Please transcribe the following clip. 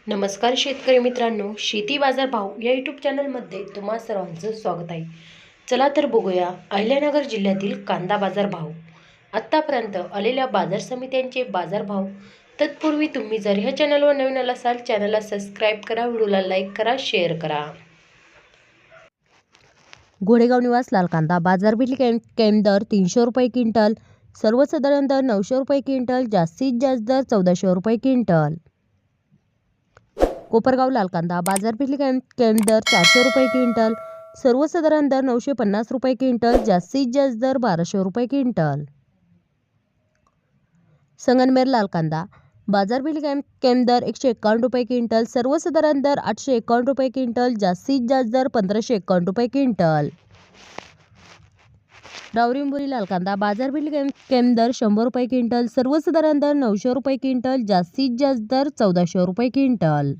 नमस्कार शेतकरी मित्रांनो, शेती बाजार भाव या यूट्यूब चॅनलमध्ये तुम्हा सर्वांचं स्वागत आहे. चला तर बघूया अहिल्यानगर जिल्ह्यातील कांदा बाजार भाव. आत्तापर्यंत आलेल्या बाजार समित्यांचे बाजार भाव. तत्पूर्वी तुम्ही जर ह्या चॅनलवर नवीन असाल, चॅनलला सबस्क्राईब करा, व्हिडिओला लाईक करा, शेअर करा. घोडेगाव निवास लाल कांदा बाजारपेठ कैम दर 300 रुपये क्विंटल, सर्वसाधारण दर 900 रुपये क्विंटल, जास्तीत जास्त दर 1400 रुपये क्विंटल. कोपरगाव लाल कांदा बाजारपेठ कैम दर 400 रुपये क्विंटल, सर्वसाधारण दर 950 रुपये क्विंटल, जास्तीत जास्त दर 1200 रुपये क्विंटल. संगमनेर लाल कांदा बाजारपेठ कैम दर 151 रुपये क्विंटल, सर्वसाधारण दर 851 रुपये क्विंटल, जास्तीत जास्त दर 1551 रुपये क्विंटल. रावरिंबोरी लाल कांदा बाजारपेठ कैम दर 100 रुपये क्विंटल, सर्वसाधारण दर 900 रुपये क्विंटल, जास्तीत जास्त दर 1400 रुपये क्विंटल.